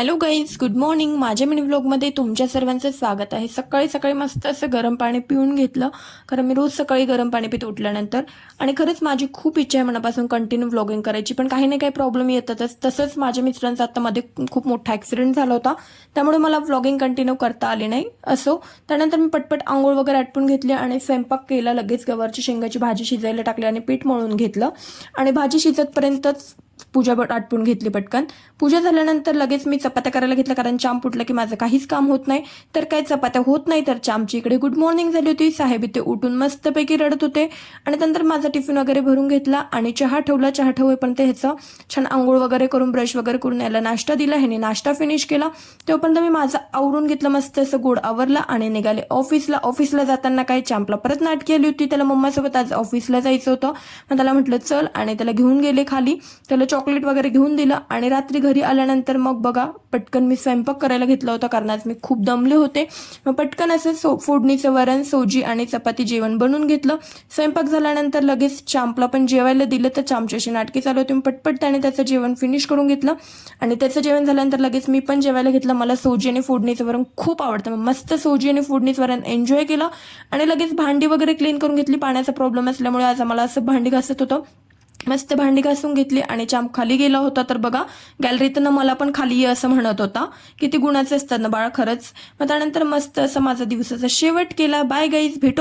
Hello guys, good morning. माझ्या mini व्लॉगमध्ये तुमच्या सर्वांचं स्वागत आहे. सकाळी सकाळी मस्त असं गरम पाणी पिऊन घेतलं, कारण मी रोज सकाळी गरम पाणी पित उठल्यानंतर. आणि खरंच माझी खूप इच्छा आहे मनापासून कंटिन्यू व्लॉगिंग करायची, पण काही ना काही प्रॉब्लेम येतातच. तसंच माझ्या मिस्टरांचा आता मध्ये खूप मोठा ॲक्सिडेंट झाला होता, त्यामुळे मला व्लॉगिंग कंटिन्यू करता आली नाही. असो, त्यानंतर मी पटपट आंघोळ वगैरे आटपून घेतली आणि स्वयंपाक केला. लगेच गवारची शेंगाची भाजी शिजायला टाकली आणि पीठ मळून घेतलं आणि भाजी शिजतपर्यंतच पूजा आटपून घेतली पटकन. पूजा झाल्यानंतर लगेच मी चपात्या करायला घेतल्या, कारण चाम फुटलं की माझं काहीच काम होत नाही. तर काय चपात्या होत नाही, तर चामची इकडे गुड मॉर्निंग झाली होती. साहेब इथे उठून मस्तपैकी रडत होते आणि नंतर माझा टिफिन वगैरे भरून घेतला आणि चहा ठेवला. चहा ठेवेपर्यंत ह्याचं छान आंघोळ वगैरे करून ब्रश वगैरे करून याला नाश्ता दिला. ह्याने नाश्ता फिनिश केला. तोपर्यंत मी माझं आवरून घेतलं, मस्त असं गोड आवरला आणि निघाले ऑफिसला. ऑफिसला जाताना काय चांपला परत नाटकी आली होती. त्याला मम्मासोबत आज ऑफिसला जायचं होतं, मग त्याला म्हटलं चल, आणि त्याला घेऊन गेले खाली. त्याला चॉकलेट वगैरे घेऊन दिलं आणि रात्री घरी आल्यानंतर मग बघा पटकन मी स्वयंपाक करायला घेतला होता, कारण आज मी खूप दमले होते. मग पटकन असं फोडणीचं वरण, सोजी आणि चपाती जेवण बनवून घेतलं. स्वयंपाक झाल्यानंतर लगेच चांपला पण जेवायला दिलं, तर चामच्याशी नाटकी चालू होती. पटपट त्याने त्याचं जेवण फिनिश करून घेतलं आणि त्याचं जेवण झाल्यानंतर लगेच मी पण जेवायला घेतलं. मला सोजी आणि फोडणीचं वरण खूप आवडतं, मग मस्त सोजी आणि फोडणीचं वरण एन्जॉय केलं आणि लगेच भांडी वगैरे क्लीन करून घेतली. पाण्याचा प्रॉब्लेम असल्यामुळे आज आम्हाला असं भांडी घासत होतं. मस्त भांडी घासून घेतली आणि चांप खाली गेला होता, तर बघा गॅलरीतनं मला पण खाली ये असं म्हणत होता. किती गुणाचे असतात ना बाळा, खरंच. मग त्यानंतर मस्त असं माझा दिवसाचा शेवट केला. बाय गाईज, भेटू.